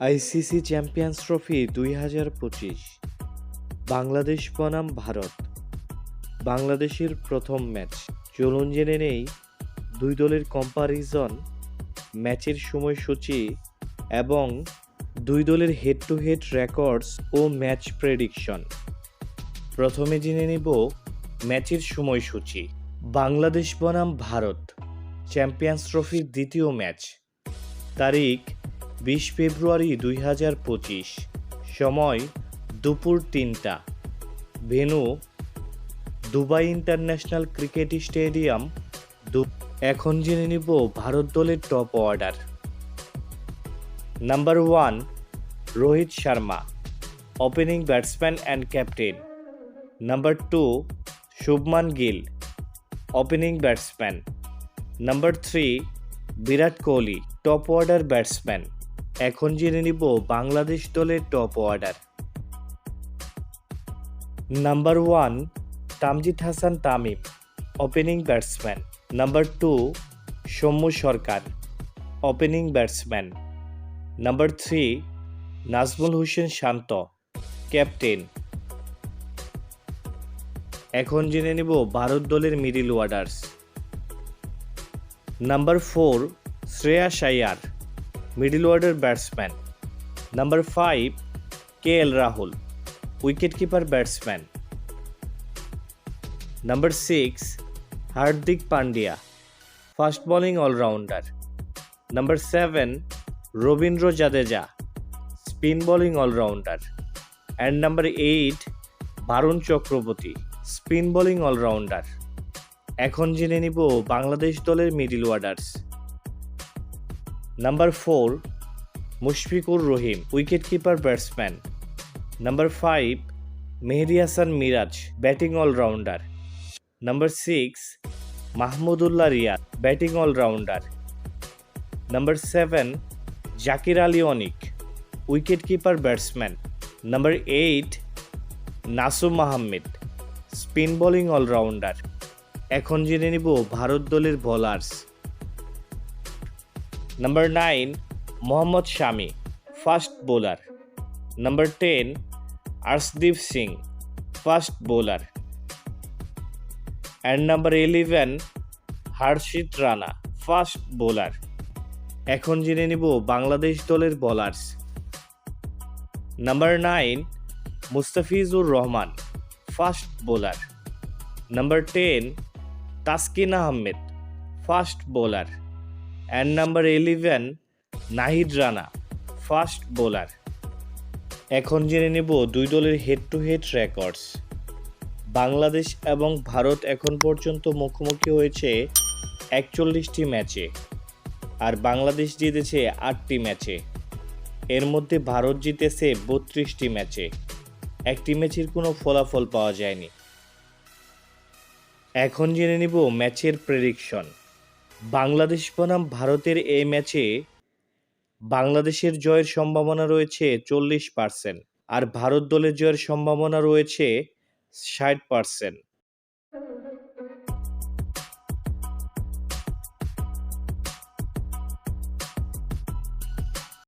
ICC champions trophy ২০২৫ Bangladesh বনাম ভারত। বাংলাদেশের প্রথম ম্যাচ। চলুন জেনে নেই দুই দলের কম্পারিজন, ম্যাচের সময়সূচি এবং দুই দলের হেড টু হেড রেকর্ডস ও ম্যাচ প্রেডিকশন। প্রথমে জেনে নেব ম্যাচের সময়সূচি। বাংলাদেশ বনাম ভারত চ্যাম্পিয়ন্স ট্রফির দ্বিতীয় ম্যাচ। তারিখ ২০ ফেব্রুয়ারি ২০২৫। সময় দুপুর ৩টা। Venue Dubai international cricket stadium. এখন জেনে নিব ভারত দলের top order. Number 1 Rohit Sharma, opening batsman and captain. Number 2 Shubman Gill, opening batsman. Number 3 Virat Kohli, top order batsman. এখন জেনে নিব বাংলাদেশ দলের top order. Number 1 Tanzid Hasan Tamim, opening batsman. Number 2 Soumya Sarkar, opening batsman. Number 3 Najmul Hossain Shanto, captain. এখন জেনে নিব ভারত দলের middle orders. Number 4 Shreyas Iyer, middle order batsman. Number 5 KL Rahul, wicket keeper batsman. Number 6 Hardik Pandya, fast bowling all rounder. Number 7 Ravindra Jadeja, spin bowling all rounder. And number 8 Varun Chakravarthy, spin bowling allrounder. এখন জেনে নিব বাংলাদেশ দলের middle orders. Number 4 Mushfiqur Rahim, wicket keeper batsman. Number 5 Mehidy Hasan Miraz, batting all rounder. Number 6 Mahmudullah Riyad, batting all rounder. Number 7 Jaker Ali Anik, wicket keeper batsman. Number 8 Nasum Ahmed, spin bowling allrounder. এখন জেনে নিব ভারত দলের bowlers. Number 9 Mohammed Shami, fast bowler. Number 10 Arshdeep Singh, fast bowler. And number 11 Harshit Rana, fast bowler. এখন জেনে নিব বাংলাদেশ দলের bowlers. Number 9 Mustafizur Rahman, fast bowler. Number 10 Taskin Ahmed, fast bowler. And number 11 Nahid Rana, fast bowler. এখন জেনে নেব দুই দলের head to head records. Bangladesh এবং ভারত এখন পর্যন্ত মুখোমুখি হয়েছে 41টি ম্যাচে, আর বাংলাদেশ জিতেছে 8টি ম্যাচে। এর মধ্যে ভারত জিতেছে 32টি ম্যাচে। একটি ম্যাচের কোনো ফলাফল পাওয়া যায়নি। এখন জেনে নিব ম্যাচের প্রেডিকশন। বাংলাদেশ বনাম ভারতের এই ম্যাচে বাংলাদেশের জয়ের সম্ভাবনা রয়েছে 40%, আর ভারত দলের জয়ের সম্ভাবনা রয়েছে 60%।